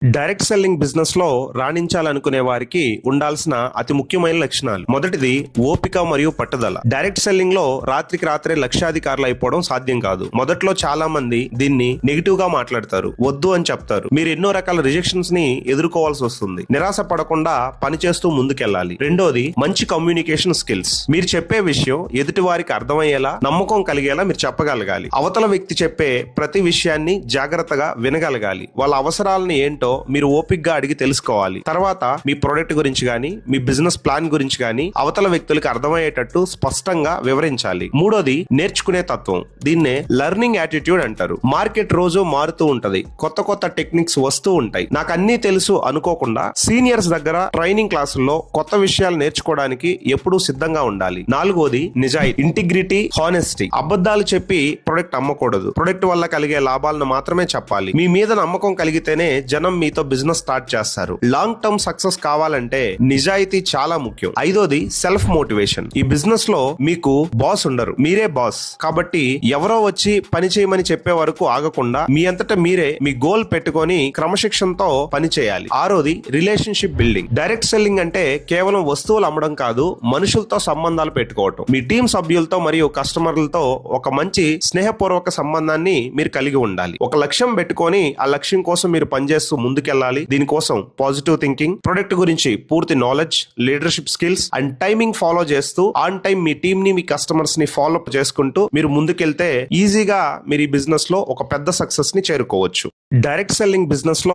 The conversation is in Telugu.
డైరెక్ట్ సెల్లింగ్ బిజినెస్ లో రాణించాలనుకునే వారికి ఉండాల్సిన అతి ముఖ్యమైన లక్షణాలు. మొదటిది ఓపిక మరియు పట్టుదల. డైరెక్ట్ సెల్లింగ్ లో రాత్రికి రాత్రే లక్షాధికారులు అయిపోవడం సాధ్యం కాదు. మొదట్లో చాలా మంది దీన్ని నెగిటివ్ గా మాట్లాడతారు, వద్దు అని చెప్తారు. మీరు ఎన్నో రకాల రిజెక్షన్స్ ని ఎదుర్కోవాల్సి వస్తుంది. నిరాశ పడకుండా పనిచేస్తూ ముందుకెళ్లాలి. రెండోది మంచి కమ్యూనికేషన్ స్కిల్స్. మీరు చెప్పే విషయం ఎదుటి వారికి అర్థమయ్యేలా, నమ్మకం కలిగేలా మీరు చెప్పగలగాలి. అవతల వ్యక్తి చెప్పే ప్రతి విషయాన్ని జాగ్రత్తగా వినగలగాలి. వాళ్ళ అవసరాలను ఏంటో మీరు ఓపికగా అడిగి తెలుసుకోవాలి. తర్వాత మీ ప్రొడక్ట్ గురించి గానీ, మీ బిజినెస్ ప్లాన్ గురించి గానీ అవతల వ్యక్తులకు అర్థమయ్యేటట్టు స్పష్టంగా వివరించాలి. మూడోది నేర్చుకునే తత్వం. దీన్నే లెర్నింగ్ యాటిట్యూడ్ అంటారు. మార్కెట్ రోజు మారుతూ ఉంటది, కొత్త కొత్త టెక్నిక్స్ వస్తూ ఉంటాయి. నాకు అన్నీ తెలుసు అనుకోకుండా సీనియర్స్ దగ్గర ట్రైనింగ్ క్లాసుల్లో కొత్త విషయాలు నేర్చుకోవడానికి ఎప్పుడూ సిద్ధంగా ఉండాలి. నాలుగోది నిజాయితీ, ఇంటిగ్రిటీ, హానెస్టీ. అబద్ధాలు చెప్పి ప్రొడక్ట్ అమ్మకూడదు. ప్రొడక్ట్ వల్ల కలిగే లాభాలను మాత్రమే చెప్పాలి. మీ మీద నమ్మకం కలిగితేనే జనం మీతో బిజినెస్ స్టార్ట్ చేస్తారు. లాంగ్ టర్మ్ సక్సెస్ కావాలంటే నిజాయితీ చాలా ముఖ్యం. ఐదోది సెల్ఫ్ మోటివేషన్. ఈ బిజినెస్ లో మీకు బాస్ ఉండరు, మీరే బాస్. కాబట్టి ఎవరో వచ్చి పని చేయమని చెప్పే వరకు ఆగకుండా మీ అంతటా మీరే మీ గోల్ పెట్టుకొని క్రమశిక్షణతో పని చేయాలి. ఆరోది రిలేషన్షిప్ బిల్డింగ్. డైరెక్ట్ సెల్లింగ్ అంటే కేవలం వస్తువులు అమ్మడం కాదు, మనుషులతో సంబంధాలు పెట్టుకోవటం. మీ టీం సభ్యులతో మరియు కస్టమర్లతో ఒక మంచి స్నేహపూర్వక సంబంధాన్ని మీరు కలిగి ఉండాలి. ఒక లక్ష్యం పెట్టుకొని ఆ లక్ష్యం కోసం మీరు పనిచేస్తూ ముందుకెళ్లాలి. దీనికోసం పాజిటివ్ థింకింగ్, ప్రొడక్ట్ గురించి పూర్తి knowledge, leadership skills and timing follow చేస్తూ ఆన్ టైం మీ టీం ని, మీ కస్టమర్స్ ని ఫాలో అప్ చేసుకుంటూ మీరు ముందుకెళ్తే ఈజీగా మీరు ఈ బిజినెస్ లో ఒక పెద్ద సక్సెస్ ని చేరుకోవచ్చు. డైరెక్ట్ సెల్లింగ్ బిజినెస్ లో